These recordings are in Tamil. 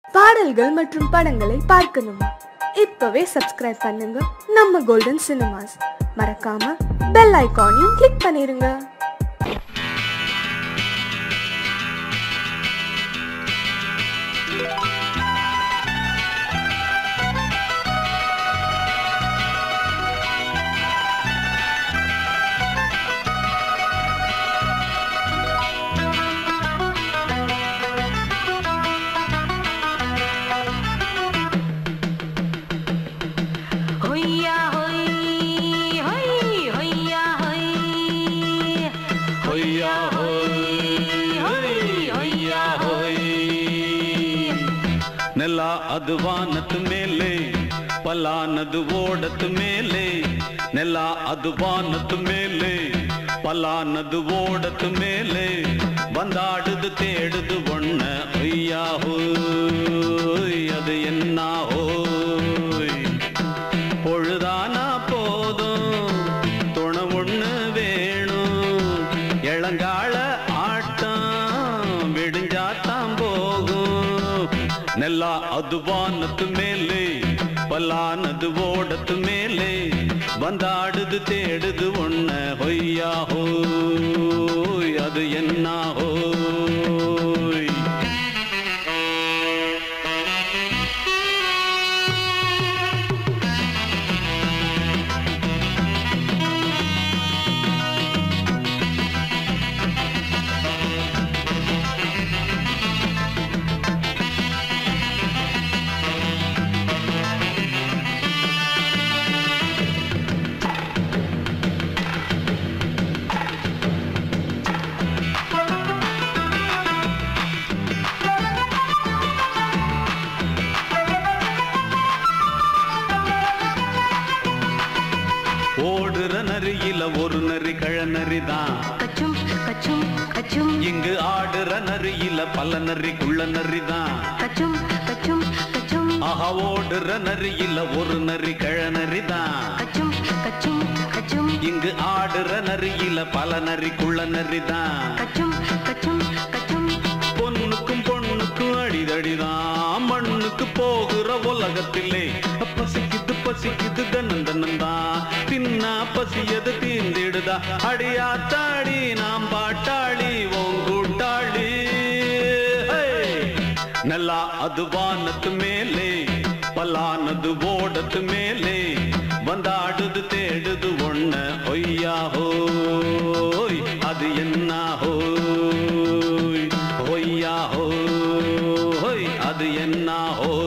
பாடல்கள் மற்றும் படங்களை பார்க்கணுமா? இப்பவே சப்ஸ்கிரைப் பண்ணுங்க நம்ம கோல்டன் சினிமாஸ். மறக்காம பெல் ஐகானையும் கிளிக் பண்ணிருங்க. ನೆಲ ಅದು ವಾನದ ಮೇಲೆ ಪಲಾನದು ಓಡದ ಮೇಲೆ ನೆಲ ಅದು ವಾನದ ಮೇಲೆ ಪಲಾನದು ಓಡದ ಮೇಲೆ ಬಂದಾಡುದು தேடுது ஒண்ண ஐயா ஹோய் அது என்ன ஹோய் பொழுதானா போதும் துணை ஒண்ணு வேணும் இளங்கால ஆட்டம் விடிஞ்சாத்தான் போகும் ನೆಲ ಅದು ವಾನದ ಮೇಲೆ ಪಲಾನದು ಓಡದ ಮೇಲೆ ಬಂದಾಡುದು தேடுது ஒண்ண ಹೊಯ್ಯಾ ಹೋಯ್ ಅದು என்ன ಹೋಯ್ ஓடுற நரியில ஒரு நரி கழநரிதான் கச்சும் கச்சும் கச்சும் இங்கு ஆடுற நரியில பல நரி குள்ள நரிதான் கச்சும் கச்சும் கச்சும் ஆஹா ஓடுற நரியில ஒரு நரி கழநரிதான் கச்சும் கச்சும் கச்சும் இங்கு ஆடுற நரியில பல நரி குள்ள நரிதான் கச்சும் கச்சும் கச்சும் பொண்ணுக்கும் பொண்ணுக்கும் அடிதடிதான் மண்ணுக்கு போகிற உலகத்திலே பசிக்குது பசிக்குது தன்னந்தனந்தான் தின்னா பசியது தீந்திடுதா அடியாத்தாடி நாம் பாட்டாளி ஓங்கூட்டாளி ನೆಲ ಅದು ವಾನದ ಮೇಲೆ ಪಲಾನದು ಓಡದ ಮೇಲೆ ಬಂದಾಡುದು தேடுது ஒண்ண ஒய்யா ஹோய் அது என்ன ஹோய் ஒய்யா ஹோய் அது என்ன ஹோய்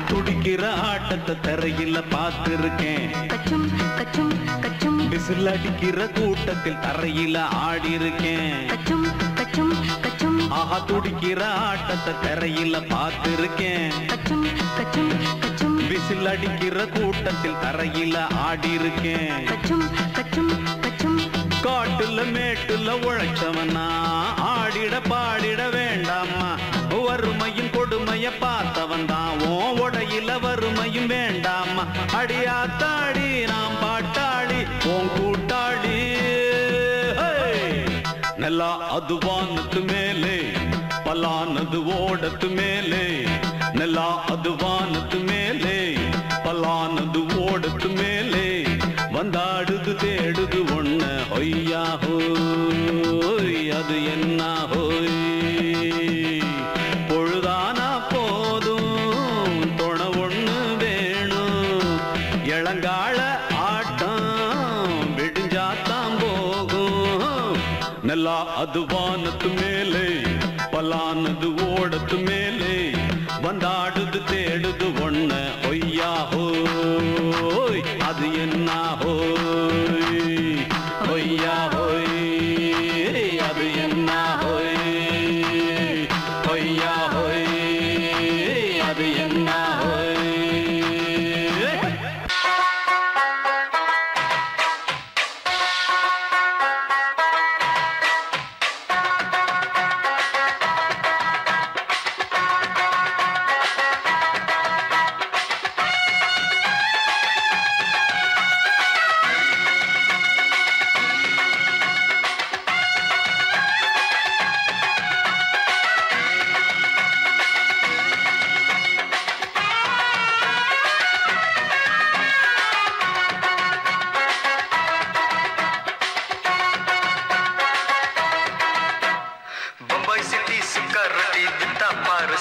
துடிக்கிற ஆட்டத்தை தரையில பார்த்திருக்கேன் கச்சும் கச்சும் கச்சும் விசில் அடிக்கிற கூட்டத்தில் தரையில ஆடி இருக்கேன் கச்சும் கச்சும் கச்சும் ஆஹா துடிக்கிற ஆட்டத்தை தரையில பார்த்திருக்கேன் கச்சும் கச்சும் கச்சும் விசில் அடிக்கிற கூட்டத்தில் தரையில ஆடி இருக்கேன் கச்சும் கச்சும் கச்சும் காட்டுல மேட்டுல உழைச்சவனா ஆடிட பாடிட வேண்டாமா வறுமையும் கொடுமைய பார்த்தவன் தான் ஓ உடையில வறுமையும் வேண்டாமா அடியாத்தாடி நாம் பாட்டாளி ஓன் கூட்டாளி ನೆಲ ಅದು ವಾನದ ಮೇಲೆ ಪಲಾನದು ಓಡದ ಮೇಲೆ ನೆಲ ಅದು ವಾನದ ಮೇಲೆ ಪಲಾನದು ಓಡದ ಮೇಲೆ ಬಂದಾಡುದು தேடுது ஒண்ண ஒய்யா ஹோய் அது என்ன ஹோய் பொழுதானா போதும் துணை ஒண்ணு வேணும் இளங்கால ஆட்டம் விடிஞ்சாத்தான் போகும் ನೆಲ ಅದು ವಾನದ ಮೇಲೆ ಪಲಾನದು ಓಡದ ಮೇಲೆ ಬಂದಾಡುದು தேடுது ஒண்ண ஒய்யா ஹோய் அது என்ன ஹோய் ஒய்யா ஹோய் அது என்ன ஹோய் ஒய்யா ஹோய்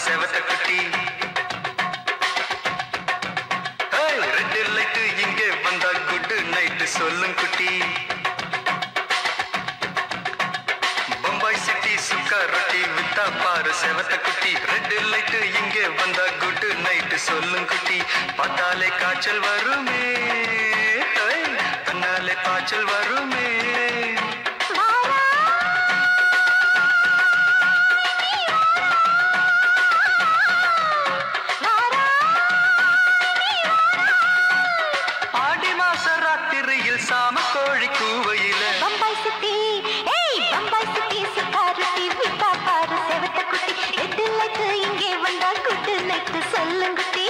செவத்த குட்டி ரெட் லைட் இங்கே வந்தா குட் நைட் சொல்லும் குட்டி பம்பாய் சிட்டி சுக்கா ரொட்டி வித்தா பாரு செவத்த குட்டி ரெட் லைட் இங்கே வந்தா குட் நைட் சொல்லும் குட்டி பார்த்தாலே காய்ச்சல் வருமே கண்ணாலே காய்ச்சல் வருமே ஆடி மாச ராத்திரியில் சாம கோழி கூவையில பம்பாய் சிட்டி பம்பாய் சிட்டி சுக்காரட்டி விட்டா பாரு செவத்த குட்டி ரெட் லைட் இங்கே வந்தா குட் நைட் சொல்லுங்க குட்டி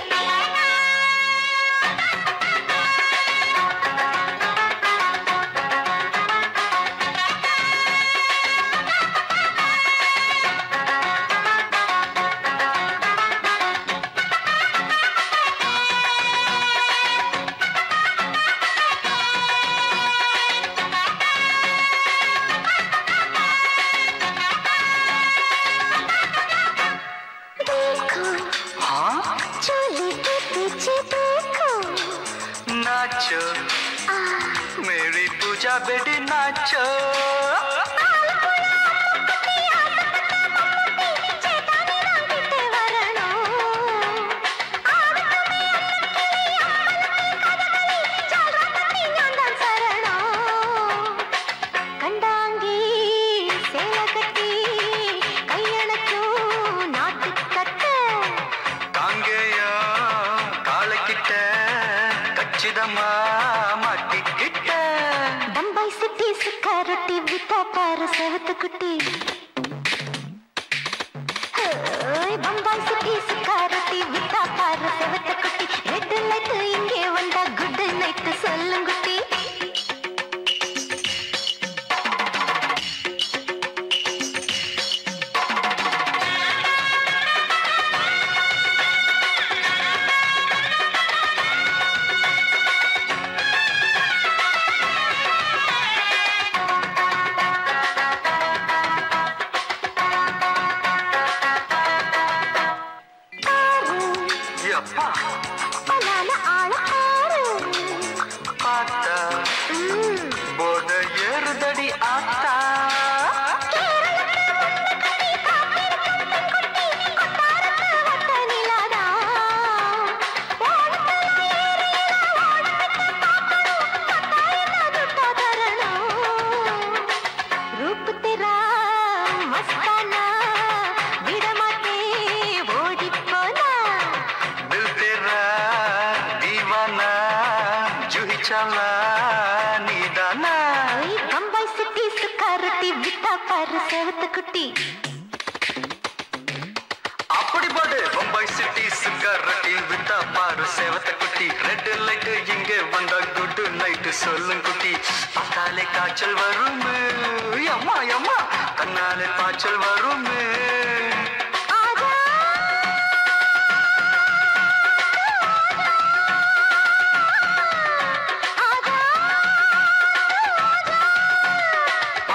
नाचो मेरी पूजा बेटी नाचो பம்பாய் சிட்டி சுக்காரட்டி விட்டா பாரு செவத்த குட்டி பம்பாய் சிட்டி சுக்காரட்டி விட்டா பாரு செவத்த குட்டி ரெட் லைட் இங்கே வந்தா குட் நைட் சொல்லும் குட்டி போட ஏறுதடி ஆத்தா रूप तेरा मस्ताना विडमाते ओडी पोना दिल तेरा दीवाना जूही चला नीदाना बम्बई सिटी सुखारती विता पर सेवत कुटी அப்படி பாடு பம்பாய் சிட்டி சுக்காரட்டி வித்தா பாரு சேவத்த குட்டி ரெட் லைட் இங்கே வந்தா குட் நைட் சொல்லும் குட்டி பார்த்தாலே காய்ச்சல் வருமே அம்மா அம்மா கண்ணாலே காய்ச்சல் வருமே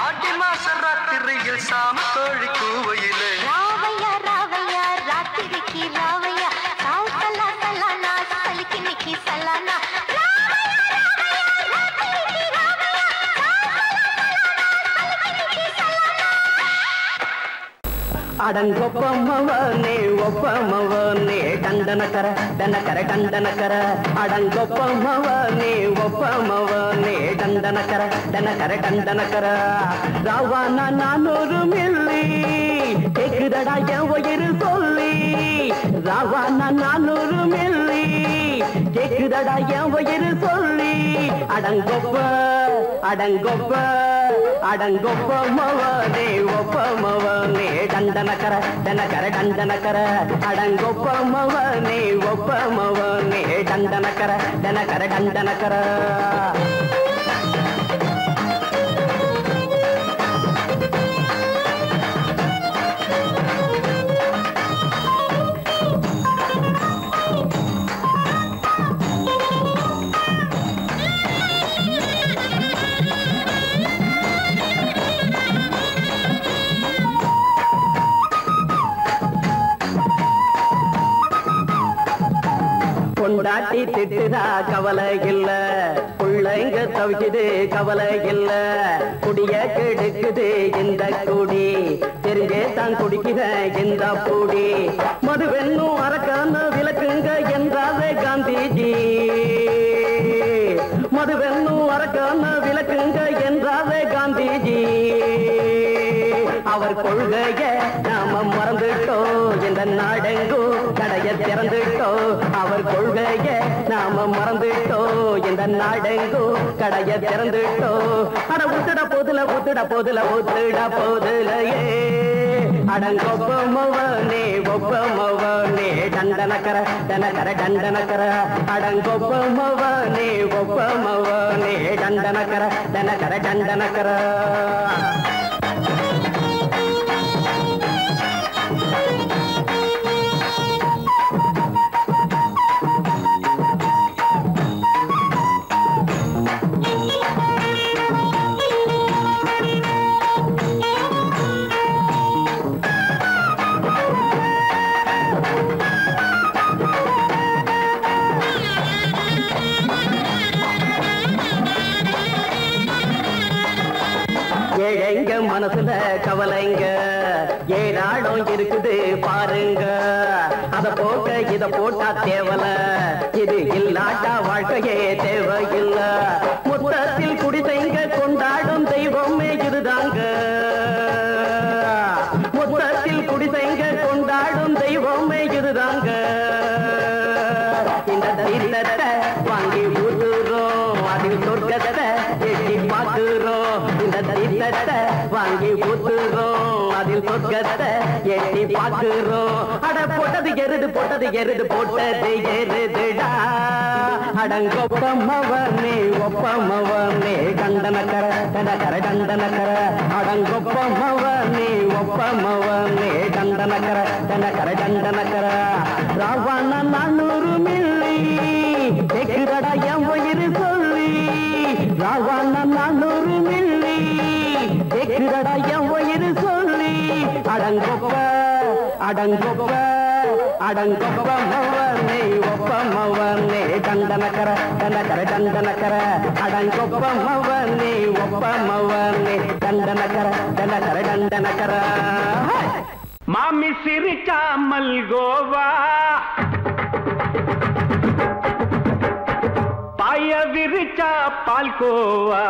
ஆடி மாச ராத்திரியில் சாம கோழி கூவையிலே ராவையா ராவையா ராத்திரிக்கு ராவையா சாவு சலா சலானா சலிக்கு நிக்கி சலானா அடங்கொப்பமவனே ஒப்பமவனே டண்டனக்கர டனக்கர டண்டனக்கர அடங்கொப்பமவனே ஒப்பமவனே டண்டனக்கர டனக்கர டண்டனக்கர ராவான 400 மில்லி கேக்குதடா என் உயிர் சொல்லி ராவான 400 மில்லி கேக்குதடா என் உயிர் சொல்லி அடங்கொப்ப அடங்கொப்ப அடங்கொப்பமவனே ஒப்பமவனே டண்டனக்கர டனக்கர டண்டனக்கர அடங்கொப்பமவனே ஒப்பமவனே டண்டனக்கர டனக்கர டண்டனக்கர கொண்டாட்டி திட்டுதா கவலை இல்ல, பிள்ளைங்க தவிக்குது கவலை இல்ல, குடிய கெடுக்குது இந்த குடி, தெரிஞ்சே தான் குடிக்கிற இந்த பூடி, மதுவென்னும் அரக்கான விளக்குங்க என்றாவே காந்திஜி, மதுவென்னும் அரக்கான விளக்குங்க என்றாவே காந்திஜி, அவர் கொள்கைய நாம மறந்துட்டோம், இந்த நாடெங்கோ கடைய திறந்துட்டோம், அவர் கொள்கைய நாம மறந்துட்டோம், இந்த நாடெங்கோ கடைய திறந்துட்டோம், அட உத்துட போதுல உத்துட போதுல உத்துட போதுலையே, அடங்கொப்பமவனே ஒப்பமவனே டண்டனக்கர டனக்கர டண்டனக்கர, அடங்கொப்பமவனே ஒப்பமவனே டண்டனக்கர டனக்கர டண்டனக்கர. ஏழைங்க மனசுல கவலைங்க ஏராளம் இருக்குது பாருங்க, அத போட்ட இத போட்டா தேவல, இது இல்லாட்டா வாழ்க்கையே தேவையில்ல, மொத்தத்தில் குடிசைங்க கொண்டாடும் தெய்வமே இதுதாங்க, மொத்தத்தில் குடிசைங்க கொண்டாடும் தெய்வமே இதுதாங்க, இந்த தீர்த்தத்தை வாங்கி ஊத்துறோம், அதில் சொர்க்கத்தை எட்டி பார்க்கிறோம், இந்த தீர்த்தத்தை வாங்கி ஊத்துறோம், அதில் சொர்க்கத்தை எட்டி பார்க்கிறோம், அட போட்டது எருது போட்டது எருது போட்டது எருதுடா, அடங்கொப்பமவனே ஒப்பமவனே கண்டனக்கர டனக்கர டண்டனக்கர, அடங்கொப்பமவனே ஒப்பமவனே கண்டனக்கர டனக்கர டண்டனக்கர, ராவண 400 மில்லி கேக்குதடா என் உயிர் சொல்லி, ராவண 400 மில்லி கேக்குதடா என் உயிர் சொல்லி, அடங்கொப்ப அடங்கொப்ப அடங்கொப்பமவனே ஒப்பமவனே டண்டனக்கர டனக்கர டண்டனக்கர, அடங்கொப்பமவனே ஒப்பமவனே டண்டனக்கர டனக்கர டண்டனக்கர. மாமி சிரிச்சா மல்கோவா, பாய விரிச்சா பால்கோவா,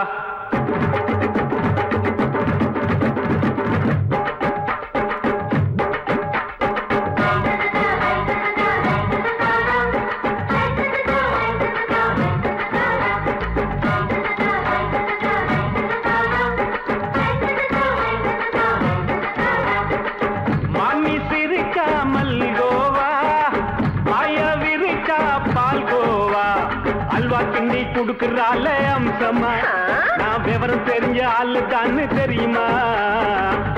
கிண்டி குடுக்கறால அம்சமா, நான் விவரம் தெரிஞ்ச ஆளு தான்னு தெரியுமா,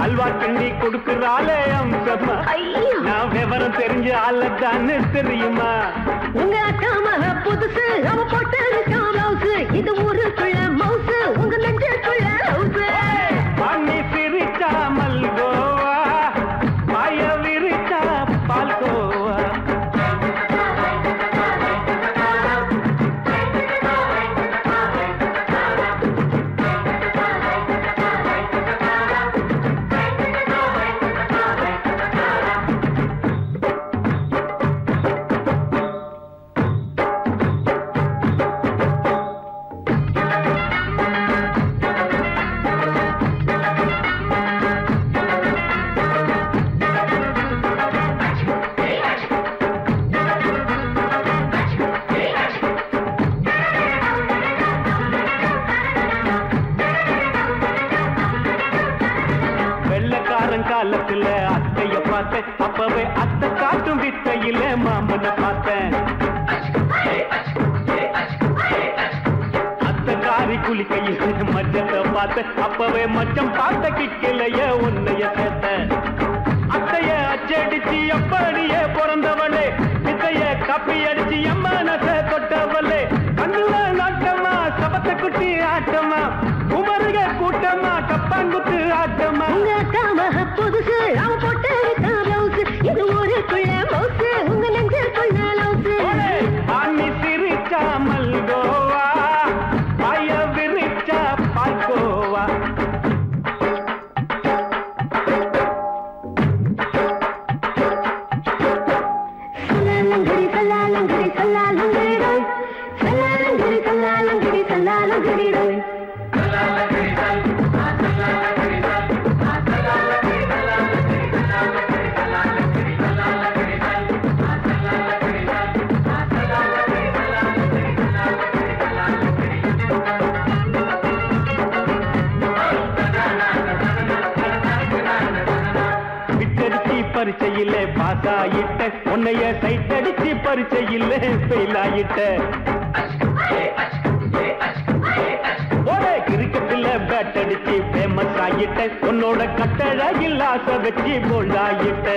அல்வா கிண்டி குடுக்கறால அம்சமா, நான் விவரம் தெரிஞ்ச ஆளு தான்னு தெரியுமா, உங்க அக்கா மக புதுசு அவ போட்டு ப்ளவுஸ், இது ஊருக்குள்ள மவுசு உங்க நெஞ்சுக்குள்ள ஹவுஸ், பண்ணி சிரிச்சா மல்கோவா, பாய விரிச்சா பால்கோவா, காலத்துல அத்தைய பார்த்தேன், அப்பவே அத்தை காட்டும் வித்தையில மாமனை பார்த்தேன், அத்தை காரி குளிக்கையில் மச்சத்தை பார்த்தேன், அப்பவே மச்சம் பார்த்த கிக்கலைய உன்னைய சேர்த்த, அத்தைய அச்சடிச்சு அப்படியே பிறந்தவளே, வித்தைய காப்பி அடிச்சு எம்மனச தொட்டவளே, கண்ணுல நாட்டமா சபத்த குட்டி ஆட்டமா, குமருக கூட்டமா கப்பாங்குத்து ஆட்டமா, புதுசு அவ போட்டு இது ஊருக்குள்ள மவுசு உங்க நெஞ்சுக்குள்ள லவுசு, சல்லாலங்கிரிடோய் சல்லாலங்கிரி சல்லாலங்கிரி சல்லாலங்கிரிடோய் பரிச்சையிலே பாஸ் ஆயிட்ட உன்னைய சைட் அடிச்சு பரிச்சையிலே ஃபெயில் ஆயிட்ட ஒரே கிரிக்கெட்டில் பேட் அடிச்சு ஃபேமஸ் ஆயிட்ட உன்னோட கட்டழகில் ஆசை வச்சு போல்ட் ஆயிட்ட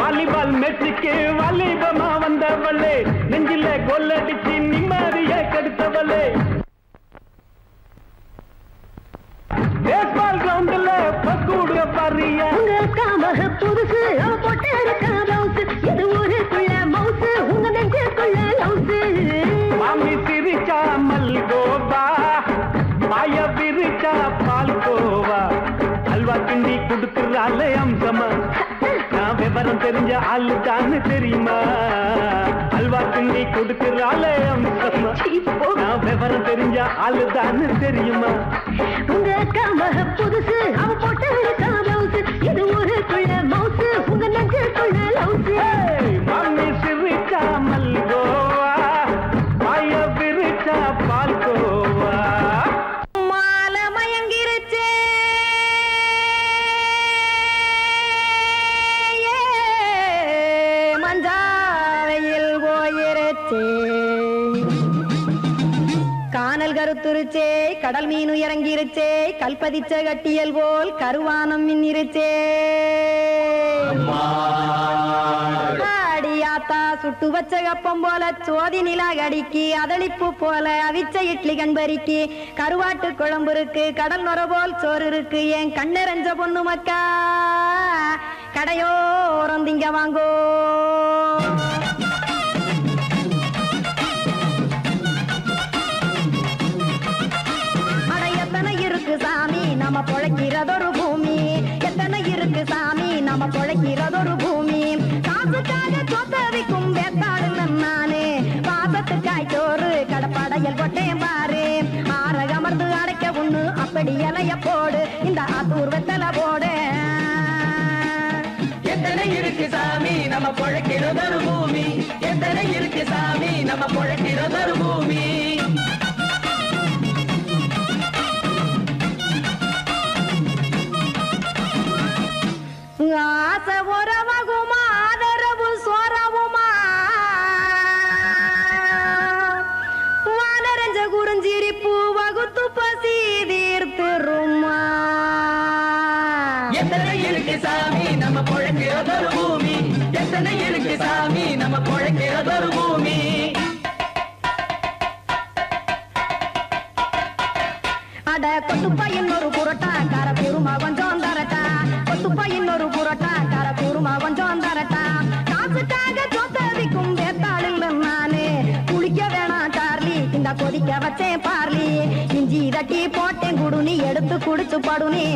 வாலிபால் மேட்சுக்கு வாலிபமா வந்தவளே நெஞ்சில கோல் அடிச்சு நிம்மதிய கெடுத்தவளே பேஸ்பால் கிரவுண்ட்ல பக்கூட பாரியா உங்க காமக புதுசு அவ போட்டு இருக்கா ரவுஸ் இது ஊருக்குள்ள மவுசு உங்க நெஞ்சுக்குள்ள லவுசு மாமி சிரிச்சா மல்கோவா மாய விரிச்சா பால்கோவா அல்வா கிண்டி கொடுக்குறாள் அம்சமா நான் விவரம் தெரிஞ்ச ஆளு தான்னு தெரியுமா அல்வா கிண்டி கொடுக்குறாள் அம்சமா நான் விவரம் தெரிஞ்ச ஆளு தான்னு தெரியுமா உங்க காமக புதுசு அவ போட்டு இருக்கா ரவுஸ் இது ஊருக்குள்ள மவுசு உங்க நெஞ்சுக்குள்ள லவுசு மாமி சிரிச்சா மல்கோவா மாய விரிச்சா பால்கோவா மாலை மயங்கிருச்சே மஞ்சாவையில் போயிருச்சே கானல் கருத்துருச்சே கடல் மீன் இறங்கிருச்சே கல்பதிச்ச கட்டியல் போல் கருவானம் மின்னிருச்சே ஆடியாத்தா சுட்டு வச்ச கப்பம் போல சோதி நிலா கடிக்கு அதளிப்பு போல அவிச்ச இட்லி கண்பறிக்கு கருவாட்டு குழம்பு இருக்கு கடல் நொர போல் சோறு இருக்கு என் கண்ணெரஞ்ச பொண்ணு மக்கா கடையோரம் திங்க வாங்கோ எத்தனை இருக்கு சாமி நம்ம பொழைக்கிறதொரு பூமி எத்தனை இருக்கு சாமி நம்ம பொழைக்கிறதொரு பூமி காசுக்காக சொத்தவிக்கும் வேத்தாடு நானே பாசத்துக்காய் சோறு கடப்படையல் கொட்டேன் பாரு ஆரகமர்ந்து அடைக்க ஒண்ணு அப்படி இலைய போடு இந்த ஆத்தூர் வெத்தலை போடு எத்தனை இருக்கு சாமி நம்ம பொழைக்கிறதொரு பூமி எத்தனை இருக்கு சாமி நம்ம பொழைக்கிறதொரு பூமி ஆசை உறவகுமா ஆதரவு சோறவுமா வானரஞ்ச குறிஞ்சிரிப்பு வகுத்து பசி தீர்த்துருமா எத்தனை இருக்கு சாமி நம்ம பொழைக்கிறதொரு பூமி எத்தனை இருக்கு சாமி நம்ம பொழைக்கிறதொரு பூமி அட கொத்துப்பா இன்னொரு புரோட்டா கார குருமா கொஞ்சம் தரட்டா கொத்துப்பா இன்னொரு புரோட்டா கார குருமா கொஞ்சம் தரட்டா காசுக்காக சொத்ததிக்கும் வேத்தாளில் நானு குளிக்க வேணாம் சார்லி இந்த கொதிக்க வச்சேன் பார்லி இஞ்சி தட்டி போட்டேன் குடுனி எடுத்து குடிச்சு படுனி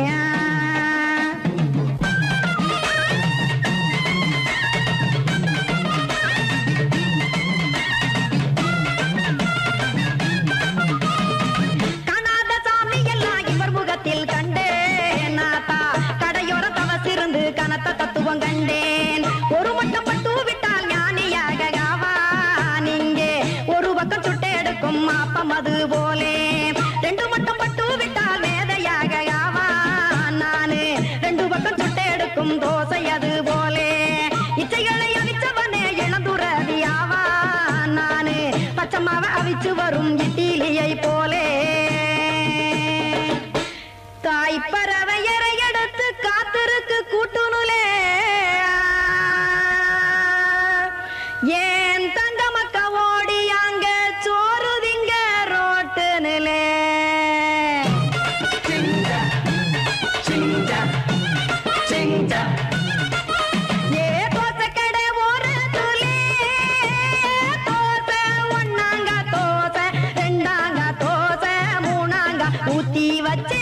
கனத்த தத்துவம் கண்டேன் ஒரு மட்டம் பட்டு விட்டால் ஞானியாக நீங்கே ஒரு பக்கம் சுட்டு எடுக்கும் மாப்பம் அது போலே ரெண்டு மட்டம் பட்டு விட்டால் வேதையாக நானு ரெண்டு பக்கம் சுட்டு எடுக்கும் தோசை அது போலே இச்சைகளை அவிச்சவனே இளந்துறவியாவா நானு பச்சமாவ அவிச்சு வரும் இட்டிலியை போலே தாய் பறவையரை எடுத்து காத்திருக்கு கூட்டுனுலே ஏன் தங்க மக்க ஓடி அங்க சோறுதிங்க ரோட்டு நிலே ஏ தோசை கடை ஒரு துளே தோசை ஒன்னாங்க தோசை ரெண்டாங்க தோசை மூணாங்க ஊத்தி வச்சே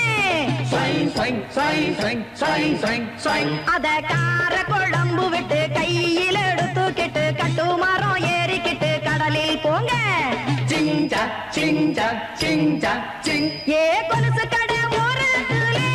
அத கார குழம்பு விட்டு கையில் எடுத்துக்கிட்டு கட்டு மரம் ஏறிக்கிட்டு கடல் சிங் சக் சிங் சக் சிங். ஏ கொலுசு கடை ஓரத்திலே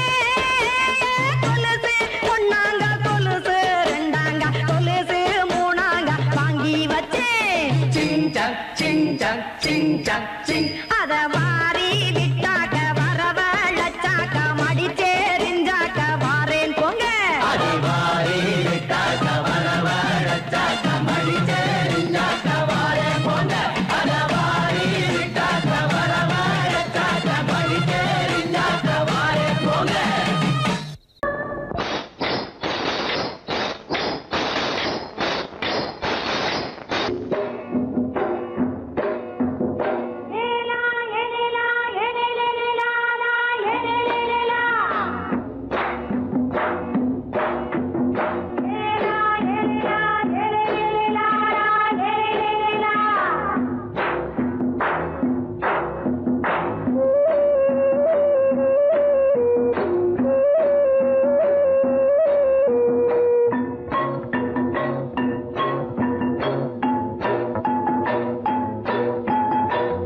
கொலுசு ஒன்னாங்க கொலுசு ரெண்டாங்க கொலுசு மூணாங்க வாங்கி வச்சேன். சிங் சக் சிங் சக் சிங் சக் சிங். அத வாரி விட்டாக்க வரவழைச்சாக்க மடிச்சேரிஞ்சாக்க வாரேன் போங்க. அடிவாரி விட்டாக்க வரவழைச்சாக்க மடிச்சேரிஞ்சாக்க வாரேன் போங்க. அடிவாரி விட்டாக்க வரவழைச்சாக்க மடிச்சேரிஞ்சாக்க வாரேன் போங்க.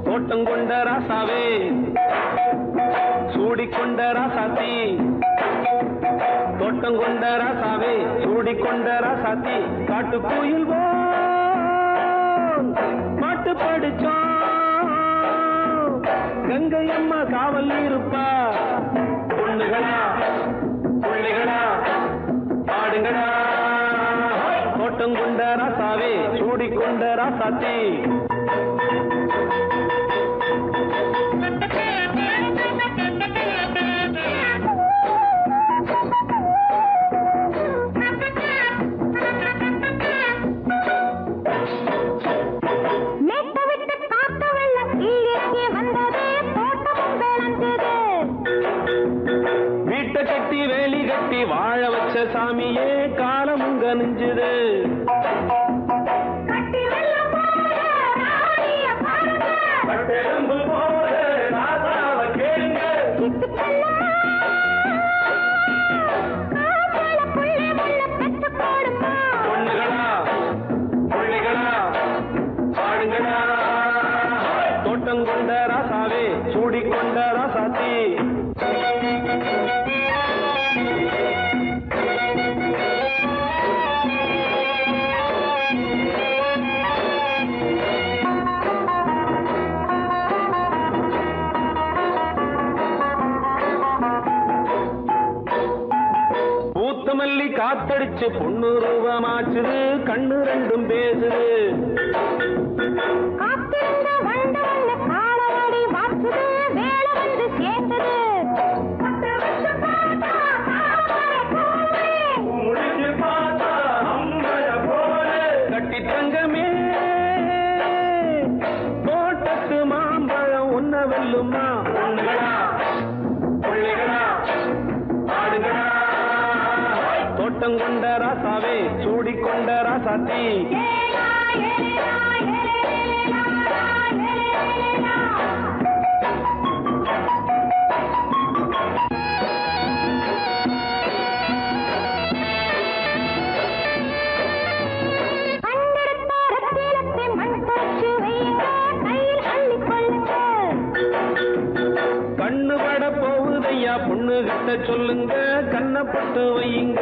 தோட்டங்கொண்ட ராசாவே சூடிக்கொண்ட ராசாத்தி, தோட்டங்கொண்ட ராசாவே சூடிக்கொண்ட ராசாத்தி, காட்டுக்குயில் பாட்டு படிச்சோம். கங்கை அம்மா காவல் இருப்பா. பொண்ணுகளா பிள்ளைகளா பாடுங்களா. தோட்டங்கொண்ட ராசாவே சூடிக்கொண்ட ராசாத்தி. வீட்டை கட்டி வேலி கட்டி வாழ வச்ச சாமியே காலமுங்க நெஞ்சுது. பொண்ணுகளா பிள்ளைகளா பாடுங்களா. தோட்டங்கொண்ட ராசாவே சூடிக்கொண்ட ராசாத்தி. பூத்தமல்லி காத்தடிச்சு பொண்ணு ரூபமாச்சுது. கண்ணு ரெண்டும் பேசுது. கட்டி தங்கமே தோட்டத்து மாம்பழம் உன்ன வெல்லுமா. பொண்ணுகளா பிள்ளைகளா பாடுங்களா. தோட்டங்கொண்ட ராசாவே சூடிக்கொண்ட ராசாத்தி. கண்ணு பட போகுதையா பொண்ணு கிட்ட சொல்லுங்க. கண்ணப்பட்டு வையுங்க.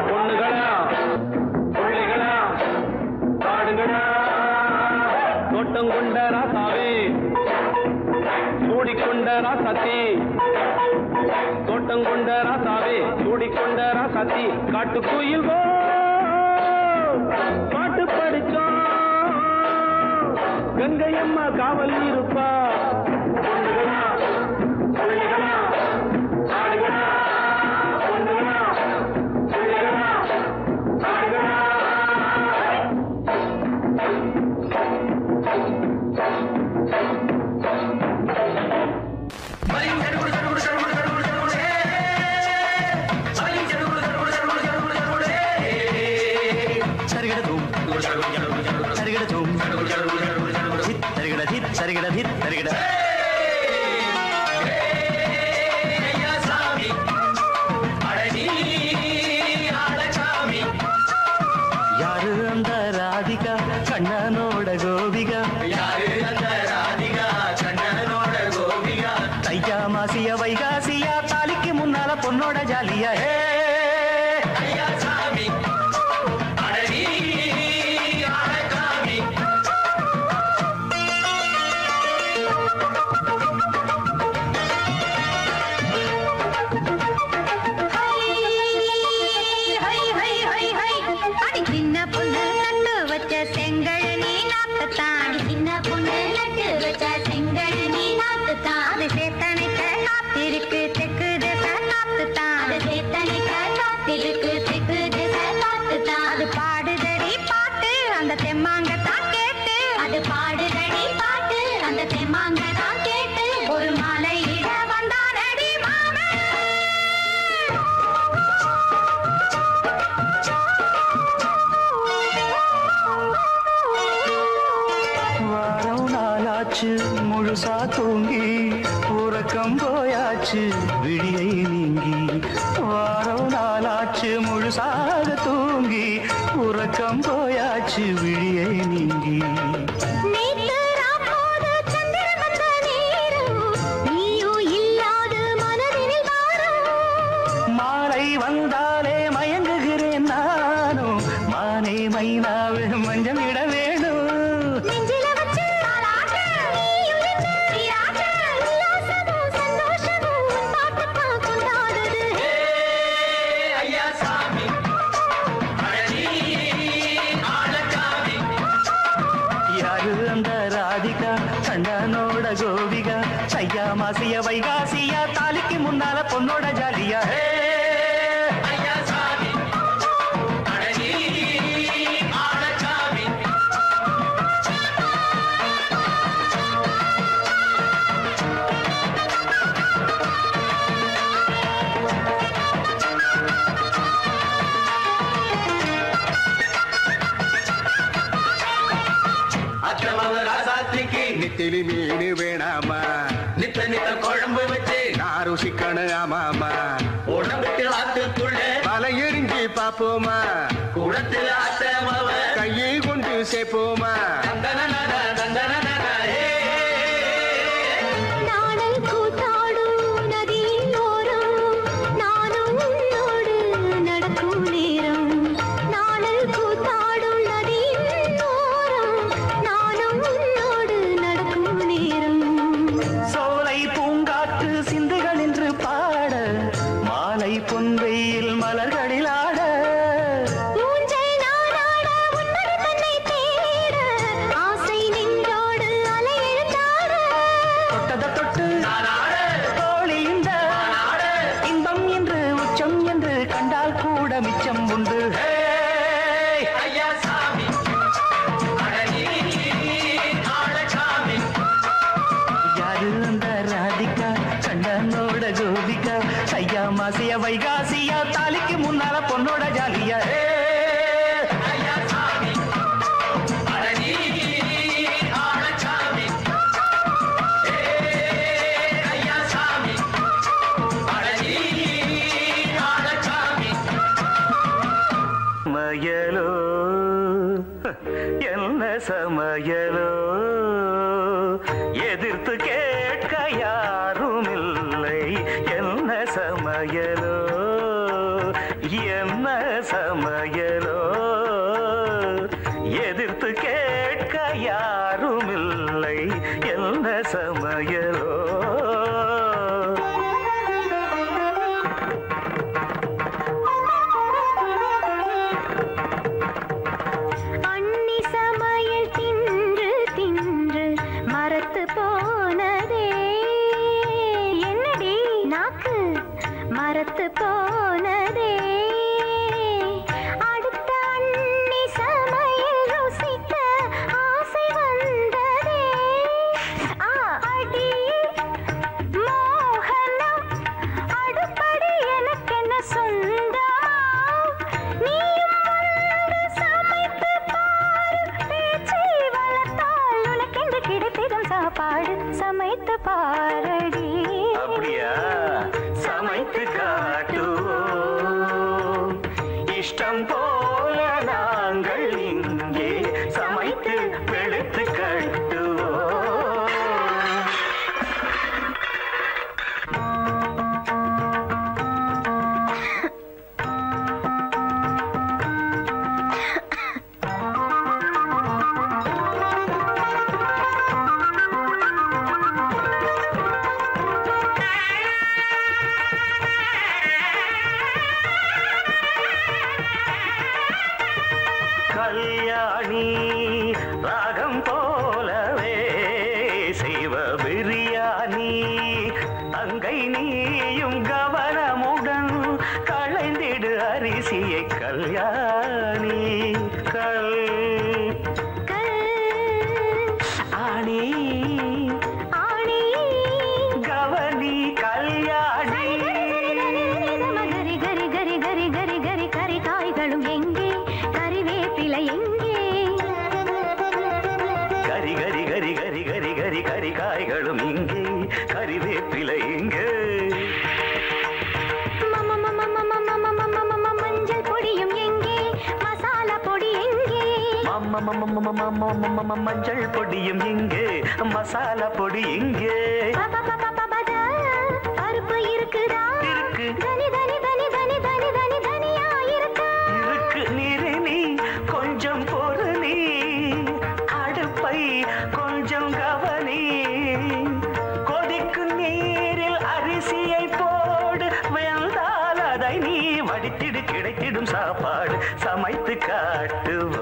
பொண்ணுகளா பிள்ளைகளா பாடுங்களா. தோட்டங்கொண்ட ராசாவே சூடிக்கொண்ட ராசாத்தி. தோட்டங்கொண்ட ராசாவே சூடிக்கொண்ட ராசாத்தி, காட்டுக்குயில் பாட்டு படிச்சோம். கங்கை அம்மா காவல் இருப்பா. பொண்ணுகளா பிள்ளைகளா பாடுங்களா. பொண்ணுகளா பிள்ளைகளா பாடுங்களா. சரிகட ராதிகா கண்ணனோட கோபிகா யாரு அந்த ராதிகா கண்ணனோட கோபிகா தையா மாசிய வைகாசியா தாலிக்கு முன்னால பொண்ணோட ஜாலியா ஹே ஐயா சாமி அடவி ஆடகாமி சின்ன பொண்ணு நட்டு வச்ச செங்கல் நீ நாத்துத்தான் சின்ன பொண்ணு நட்டு வச்ச செங்கல் நீ நாத்துத்தான் அது சேத்தனைக்க காத்திருக்கு தெற்கு திசை காத்துத்தான் அது சேத்தனைக்க காத்திருக்கு தெற்கு திசை காத்துத்தான் அது பாடுதடி பாட்டு அந்த தெம்மாங்கத்தான் கேட்டு அது பாடுதடி பாட்டு அந்த தெம்மாங்கத்தான் கேட்டு ஒரு மாலையிட வந்தானடி மாமன் வாரம் நாளாச்சு முழுசா தூங்கி உறக்கம் போயாச்சு விழியை நீங்கி வாரம் நாளாச்சு முழுசாக தூங்கி உறக்கம் போயாச்சு விழியை நீங்கி நேத்து ராப்போது சந்திரன் வந்த நேரம் நீயும் இல்லாது மனதினில் வாரம் மாலை வந்தாலே மயங்குகிறேன் நானும் மானே மைனாவே மஞ்சள் இட வேணும் நெஞ்சில வச்சு தாலாட்டு நீயும் நின்று நீராட்டு உல்லாசமும் சந்தோஷமும் உன் பாட்டுத்தான் கொண்டாடுது ஐயா சாமி அடவி ஆடகாமி யாரு அந்த ராதிகா கண்ணனோட கோபிகா ஐயா மாசிய வைகாசியா தாலிக்கு முன்னால பொண்ணோட ஜாலியா ஹே ஐயா சாமி அடவி ஆடகாமி அத்தமவ ராசாத்திக்கு நித்திலி மீனு வேணாமா நித்த நித்த குழம்பு வச்சு நான் ருசிக்கணும் ஆமாமா உடம்புக்கு ஆத்துக்குள்ள பல எரிஞ்சு பாப்போமா குடத்துல அத்தமவ கையை கொண்டு சேர்ப்போமா தந்தனனன தந்தனனன ஹே நாடல் கூத்தாடும் நதியின் ஓரம் நானும் உன்னோடு நடக்கும் நேரம் நாடல் கூத்தாடும் நதியின் ஓரம் நானும் உன்னோடு நடக்கும் நேரம் சோலை பூங்காற்று சிந்துகள் என்று பாட மாலை பொன்வெயில் மலர்களில் ஆட ஊஞ்சல் நாடாட உன்னடி தன்னை தேட ஆசை நெஞ்சோடு அலை எழுந்தாட தொட்டத தொட்டு நானாட தோழி இந்த நானாட இன்பம் என்று உச்சம் என்று கண்டால் கூட மிச்சம் உண்டு ஹே ஐயா சாமி அடவி ஆடகாமி யாரு அந்த ராதிகா கண்ணனோட கோபிகா ஐயா மாசிய வைகாசியா தாலிக்கு முன்னால பொண்ணோட ஜாலியா ஹே ஐயா சாமி அடவி ஆடகாமி ஐயா சாமி அடவி ஆடகாமி சமையலோ என்ன சமையலோ எதிர்த்து கேட்க யாரும் இல்லை என்ன சமையலோ என்ன சமையலோ எதிர்த்து கேட்க யாரும் இல்லை என்ன சமையலோ அன்னி சமையல் தின்று தின்று மரத்து போனதே என்னடி நாக்கு மரத்து போனதே அடுத்த அன்னி சமையல் ருசிக்க ஆசை வந்ததே அடி மோகனம் அடுப்படி எனக்கென்ன சொந்தம் நீயும் வந்து சமைத்து பாரு பேச்சை வளர்த்தால் உனக்கென்று கிடைத்திடும் சாப்பாடு சமைத்து பாரடி அப்படியா சமைத்து காட்டுவோம் இஷ்டம் போல நாங்கள் இங்கே கரி கரி காய்களும் இங்கே கறிவேப்பிலை இங்கே மஞ்சள் பொடியும் எங்கே மசாலா பொடி எங்கே மஞ்சள் பொடியும் இங்கே மசாலா பொடி இங்கே பருப்பு இருக்குதா இருக்கு தனி தனி தனி தனி தனி தனி தனியா இருக்கா இருக்கு நீரே நீ கொஞ்சம் பொறு நீ அடுப்பை கொஞ்சம் கவனி கொதிக்கும் நீரில் அரிசியை போடு வெந்தால் அதை நீ வடித்திடு கிடைத்திடும் சாப்பாடு சமைத்து காட்டுவோம்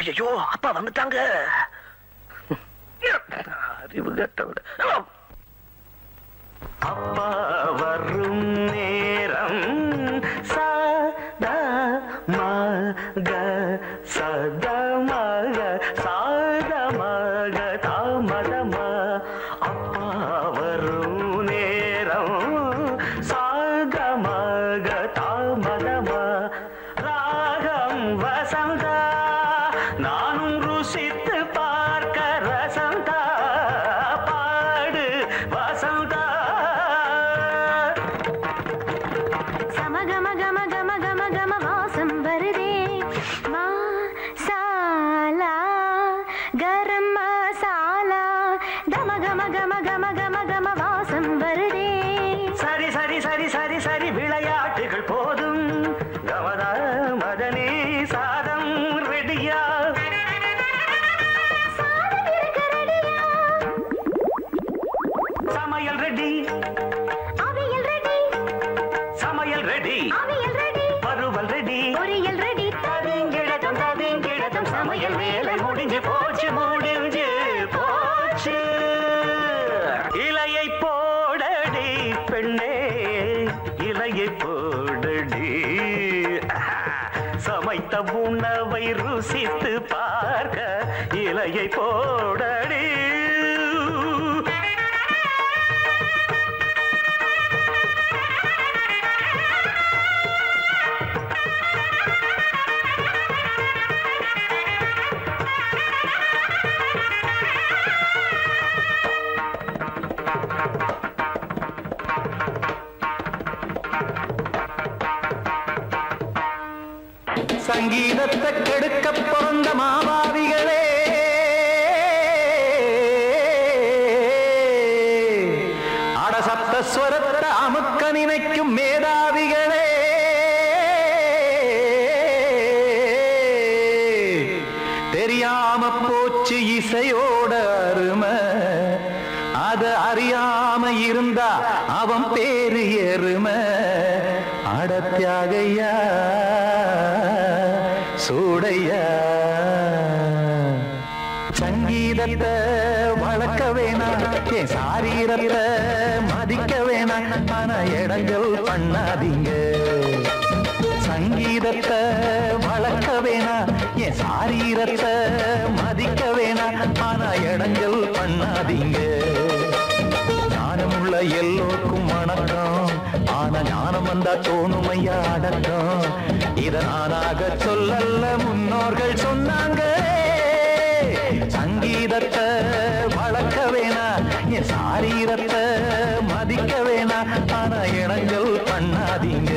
ஐயோ அப்பா வந்துட்டாங்க. அறிவு கட்டவிட அப்பா வரும் நேரம் சதா மக சதா மக சாத மக தாமதம அப்பா வரும் நேரம் சாத மக தாமதம ராகம் வசந்தா நானும் ருசித்து பார்க்க ரசந்தா பாடு வசந்தா சமகம கம கம கம கம வாசம் வருதே மசாலா கரம் மசாலா கம கம கம கம கம கம வாசம் வருதே சரி சரி சரி சரி சரி விளையாட்டுகள் போதும் கமதா மதனே சாதம் ரெடியா சாதம் இருக்க ரெடியா சமையல் ரெடி அவியல் ரெடி சமையல் ரெடி அவியல் ரெடி பருவல் ரெடி பொரியல் ரெடி ததிங்கிடதும் சமையல் வேலை முடிஞ்சு போச்சு முடிஞ்சு போச்சு இலையை போடடி பெண்ணே இலையை போடடி சமைத்த உணவை ருசித்து பார்க்க இலையை போடடி சங்கீதத்தை கெடுக்க பிறந்த மாபாவிகளே அடசப்த ஸ்வரத்தை அமுக்க நினைக்கும் மேதாவிகளே தெரியாம போச்சு இசையோட அருமை அத அறியாம இருந்தா அவன் பேரு எருமை அடத்தியாகையா சூடையா சங்கீதத்தை வளர்க்க வேணாம் என் சாரீரத்தை மதிக்க வேணாம் ஆனா இடங்கள் பண்ணாதீங்க சங்கீதத்தை வளர்க்க வேணாம் என் சாரீரத்தை மதிக்க வேணாம் ஆனா இடங்கள் பண்ணாதீங்க ஞானமுள்ள எல்லோருக்கும் வணக்கம் ஆனா ஞானம் வந்தா தோணுமையா அடக்கம் இத நானாக சொல்லல்ல முன்னோர்கள் சொன்னாங்க சங்கீதத்தை வளர்க்க வேணா என் சாரீரத்தை மதிக்க வேணா ஆனா இடங்கள் பண்ணாதீங்க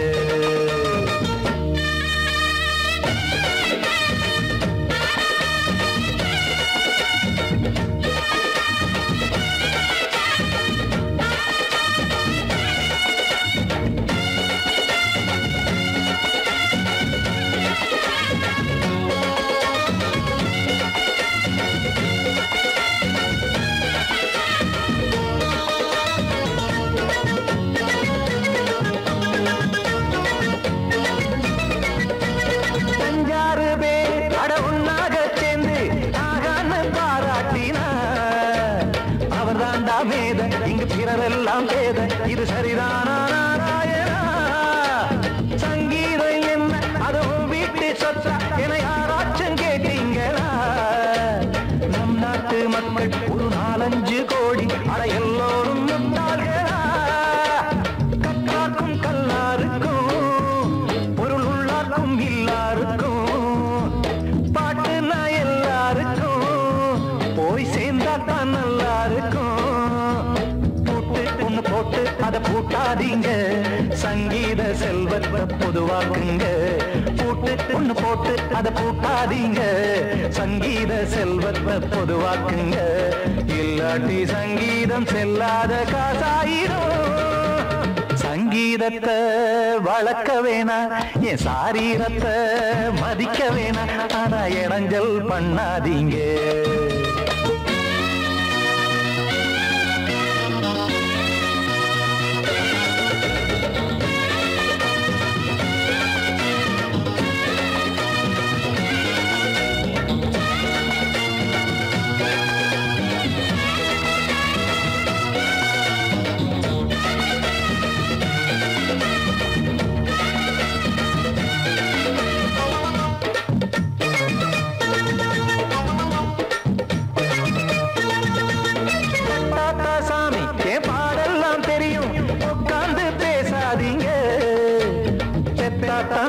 பூட்டாதீங்க சங்கீத செல்வத்தை பொதுவாக்குங்க பூட்டு ஒண்ணு போட்டு அதை பூட்டாதீங்க சங்கீத செல்வத்தை பொதுவாக்குங்க இல்லாட்டி சங்கீதம் செல்லாத காசாயிரும் சங்கீதத்தை வளர்க்க வேணா என் சாரீரத்தை மதிக்க வேணா ஆனா இடைஞ்சல் பண்ணாதீங்க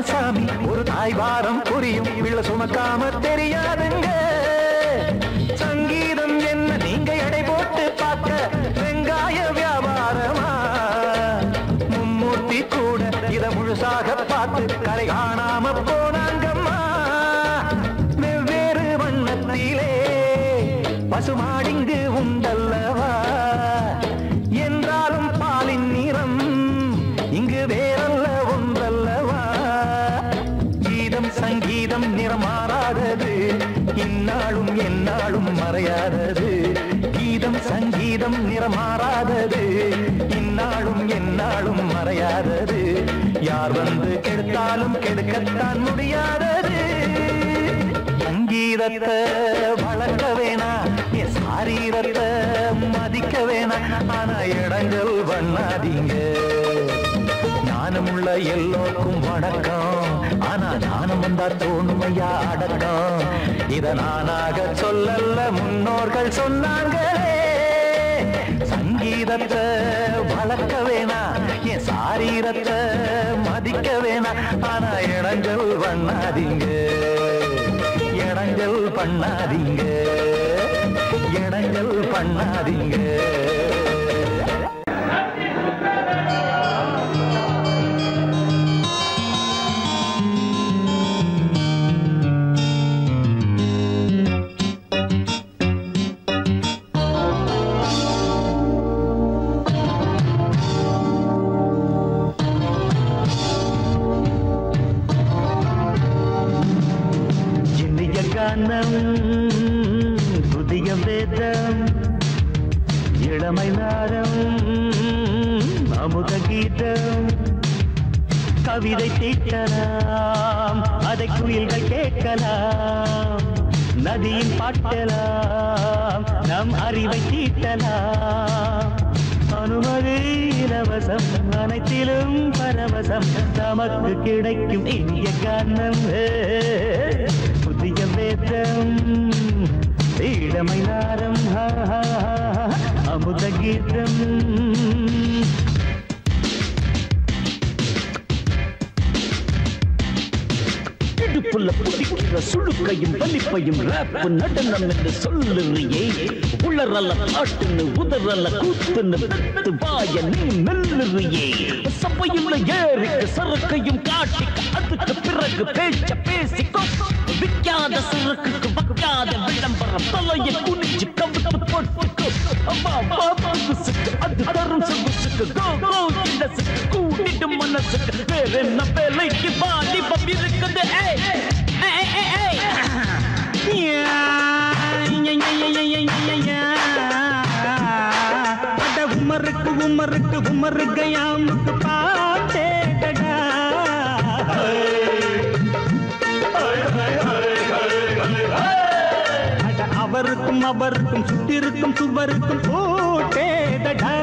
சாமி ஒரு தாய் வாரம் புரியும் பிள்ளை சுமக்காம தெரியாதுங்க சங்கீதம் என்ன நீங்க எடை போட்டு பார்க்க வெங்காய வியாபாரமா மும்மூர்த்தி கூட இத முழுசாக பார்த்து கரை காணாம போனாங்கம்மா வெவ்வேறு வண்ணத்திலே பசுமாடிங்கு உண்டல்லவா என்றாலும் பாலின் நிறம் இங்கு வேறல்ல ஒன்றல்லவா சங்கீதம் நிறம் மாறாதது இந்நாளும் எந்நாளும் மறையாதது கீதம் சங்கீதம் நிறம் மாறாதது இந்நாளும் எந்நாளும் மறையாதது யார் வந்து கெடுத்தாலும் கெடுக்கத்தான் முடியாதது சங்கீதத்தை வளர்க்க வேணா என் சாரீரத்தை மதிக்க வேணா ஆனா இடங்கள் பண்ணாதீங்க ஞானமுள்ள எல்லோருக்கும் வணக்கம் ஆனா ஞானம் வந்தா தோணுமையா அடக்கம் இத நானாக சொல்லல முன்னோர்கள் சொன்னாங்களே சங்கீதத்தை வளர்க்க வேணா என் சாரீரத்தை மதிக்க வேணா ஆனா இடங்கள் பண்ணாதீங்க இடங்கள் பண்ணாதீங்க இடங்கள் பண்ணாதீங்க புதிய வேதம் இளமை நாரம் அமுத கீதம் கவிதை தீட்டலாம் அதை குயில்கள் கேட்கலாம் நதியின் பாட்டலாம் நம் அறிவை தீட்டலாம் அனுமதி இலவசம் அனைத்திலும் பரவசம் நமக்கு கிடைக்கும் இனிய காரணம் புதிய வேதம் இளமை நாரம் அமுத கீதம் இடுப்புள்ள புதிக்கிற சுழுக்கையும் வலிப்பையும் ராப்பு நடனம் என்று சொல்லுறியே உளரல்ல பாட்டுன்னு உதறல்ல கூத்துன்னு தத்து வாய நீ மெல்லுறியே சபையுள்ள ஏறிக்கு சரக்கையும் காட்டிக்க அதுக்கு பிறகு பேச்ச பேசிக்கோ விக்காத சரக்குக்கு வக்காத விளம்பரம் தலையை குனிஞ்சு கவிட்டு போட்டுக்கோ அது தரும் சொகுசுக்கு கூட்டிட்டு மனசுக்கு வேற என்ன வேலைக்கு வாலிபம் இருக்குது உமருக்கு உமருக்கு உமருக்கு யாமுக்கு பாட்டேடா அவருக்கும் அவருக்கும் சுத்திருக்கும் சுவருக்கும் போட்டேடா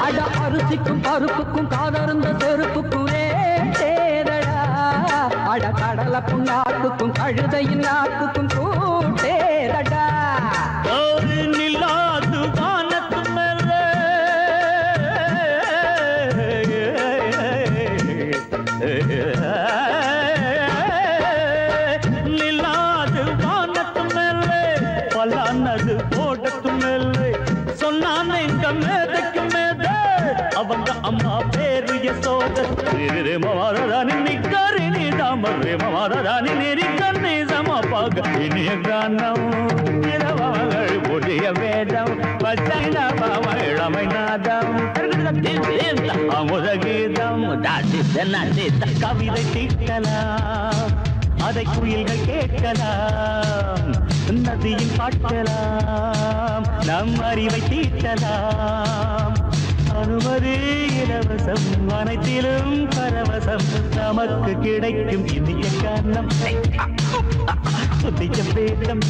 அட அரிசிக்கும் பருப்புக்கும் காதருந்த செருப்புக்கும் தேடடா அட கடலுக்கும் நாட்டுக்கும் கழுதையின் நாட்டுக்கும் கூட்டேடா ஒரு நிலாது வானத்து மேலே நிலாது வானத்து மேலே பலானது எங்க மேதைக்கு மேதை அவங்க அம்மா பேரு யசோத ரே மவாதானி நிக்கரி நீ தாமர் ரே மவாதானி நெறி கண்ணி சமபாக இனிய கானம் இரவங்கள் புதிய வேதம் பச்சைனா பாவழமை நாதம் அமுத கீதம் கவிதை தீட்டலாம் அதை குயில்கள் கேட்கலாம் நதியில் பாட்டலாம் நம் அறிவை தீட்டலாம் அனுமதி இலவசம் அனைத்திலும் பரவசம் நமக்கு கிடைக்கும் இனிய காரணம் புதிய பேதம்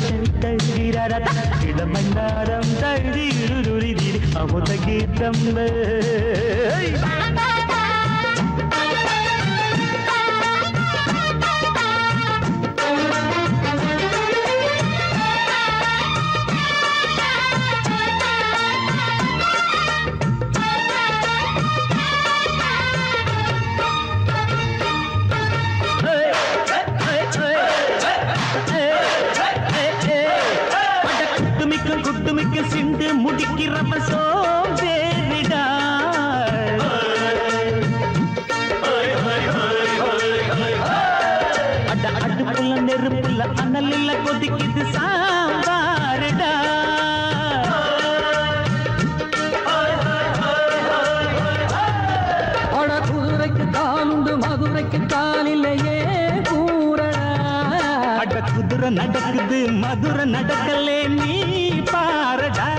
இடமன்னாரம் தழுதி அமுத கீதம் குட்டுமிக்க சிண்டு முடிக்கிறப்ப சோம்பேறிடா அடுப்புல நெருப்புல அனலில் கொதிக்குது சாம்பாருடா அட குதிரைக்கு காலுண்டு மதுரைக்கு காலிலேயே கூறடா அட குதிரை நடக்குது மதுரை நடக்கலே நீ பாரடா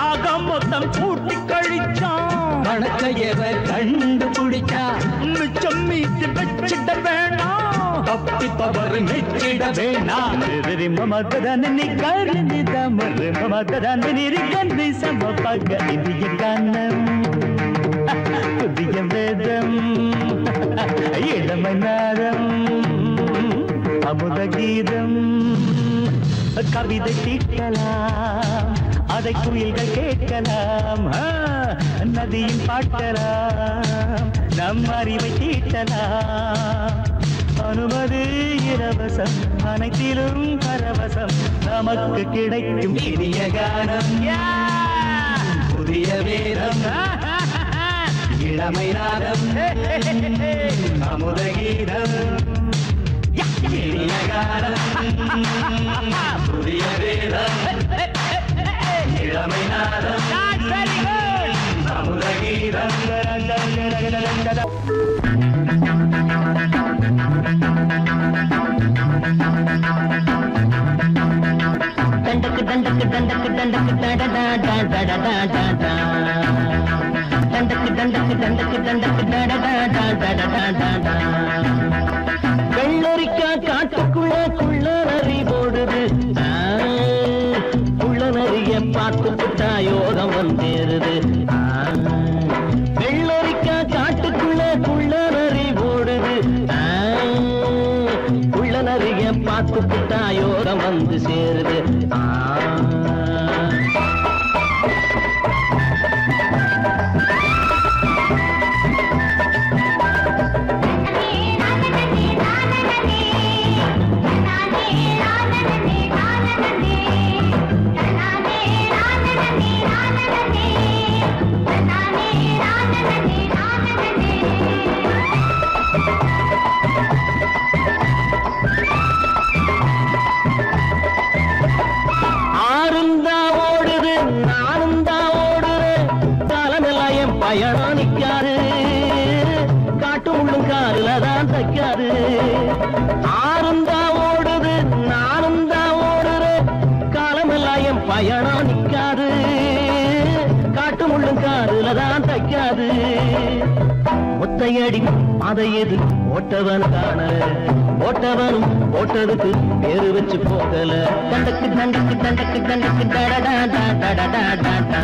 ஆக மொத்தம் கூட்டி கழிச்சான் கணக்கையவ கண்டுபிடிச்சா மிச்சம் மீட்டு வச்சிட வேணாம் தப்பி தவறு மெச்சிட வேணாம் மமதனி கருணி தமர் மமதனி கண்ணி சமபக இந்திய கானம் புதிய வேதம் இளமை நாதம் அமுத கீதம் கவிதை தீட்டலாம் அதை குயில்கள் கேட்கலாம் நதியில் பாட்டலாம் நம் அறிவை தீட்டலாம் அனுமதி இலவசம் அனைத்திலும் பரவசம் நமக்கு கிடைக்கும் இனிய கானம் புதிய வேதம் இளமை நாதம் அமுத கீதம் இனிய கானம் புதிய வேதம் இளமை நாதம் அமுத கீதம் தண்டக்கு தண்டக்கு தண்டக்கு தண்டக்கு தடடா தடடா தடடா தண்டக்கு தண்டக்கு தண்டக்கு தண்டக்கு தடடா தடடா தடடா வெள்ளரிக்கா காட்டுக்குள்ள குள்ளநரி போடுது குள்ளநரிய பார்த்து புட்டா யோகம் வந்தேருது வெள்ளரிக்கா காட்டுக்குள்ள குள்ளநரி போடுது குள்ளநரிய பார்த்து புட்டா யோகம் வந்து சேருது பயணம் நிக்காது காட்டு உள்ளும் காருல தான் தைக்காது ஆறும் தான் ஓடுது நானும் தான் ஓடுறேன் காலமெல்லாம் என் பயணம் நிக்காது காட்டு உள்ளும் காருல தான் தைக்காது ஒத்தையடி அதை எது ஓட்டவன் காணல ஓட்டவனும் ஓட்டதுக்கு பேரு வச்சு போகல தண்டக்கு தண்டக்கு தண்டக்கு தண்டக்கு டடடா டடடா டடடா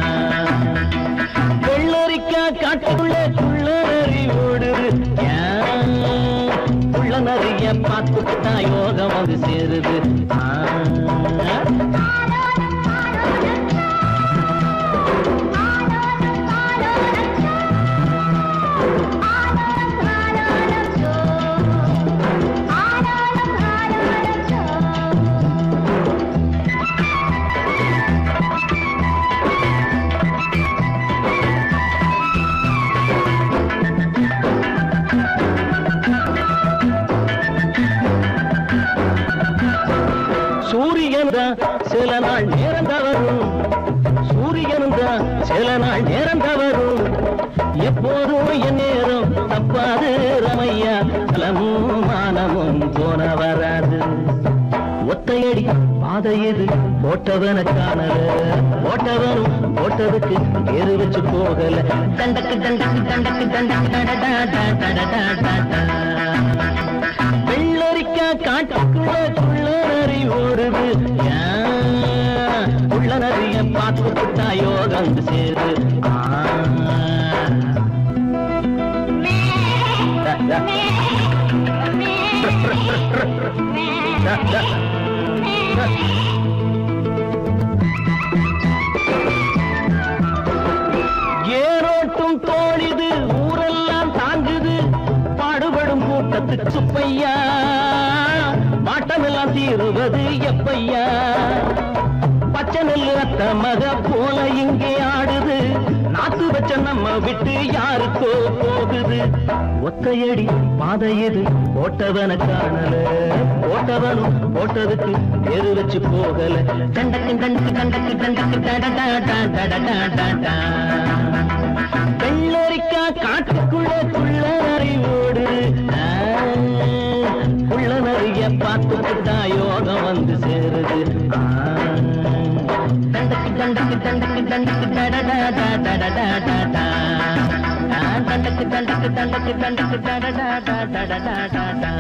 வெள்ளரிக்கா காட்டுக்குள்ள குள்ளநரி ஓடுது குள்ளநரிய பார்த்துக்கிட்டா யோகம் வந்து சேருது சில நாள் நேரம் தவறும், சூரியனும் தான் சில நாள் நேரம் தவறும். எப்போதும் என் நேரம் தப்பாது ரமையா, பலமும் மானமும் போன வராது. ஒத்தையடி பாதை எது போட்டவன காணல, போட்டவனும் போட்டதுக்கு பேரு வச்சு போகல. தண்டக்கு தண்டக்கு தண்டக்கு தண்டக்கு வெள்ளரிக்கா காட்டுக்குள்ள குள்ள நரி ஓடுது, உள்ள நரிய பார்த்து விட்டா யோகம் சேரு. ஏரோட்டும் தோழிது ஊரெல்லாம் தாங்குது, பாடுபடும் கூட்டத்துக்கு சுப்பையா, மாட்டமெல்லாம் தீருவது எப்பையா. பச்சை நெல்லு அத்த மக போல இங்கே ஆடுது, நாத்து வச்ச நம்ம விட்டு யாருக்கோ போகுது. ஒத்தையடி பாதை எது போட்டவன காணல, போட்டவனும் போட்டதுக்கு பேரு வச்சு போகல. கண்டக்கு கண்டக்கு கண்டக்கு கண்டக்கு வெள்ளரிக்கா காட்டுக்குள்ள குள்ள நரி ஓடு, குள்ள நரிய பார்த்துக்கிட்டா யோகம் வந்து சேருது. தண்டக்கு தண்டக்கு தண்டக்கு தண்டக்கு தண்டக்கு தண்டக்கு தண்டக்கு தண்டக்கு தண்டக்கு.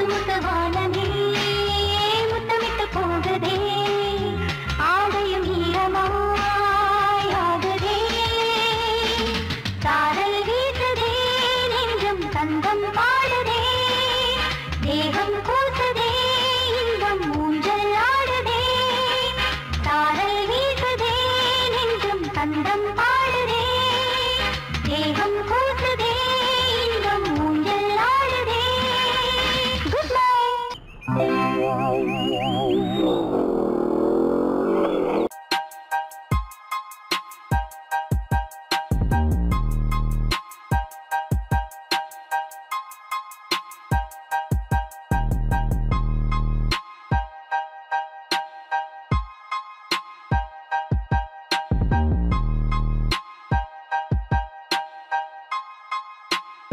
முத்தவானமே முத்தமிட்டு போகுதே ஆடையும் ஈரமாய் ஆகுதே சாரல் வீசுதே நெஞ்சம் தந்தம் பாடுதே தேகம் கூசுதே இன்பம் ஊஞ்சல் ஆடுதே சாரல் வீசுதே நெஞ்சம் தந்தம் பாடுதே தேகம் கூசுதே இன்பம் ஊஞ்சல் ஆடுதே குட் நைட்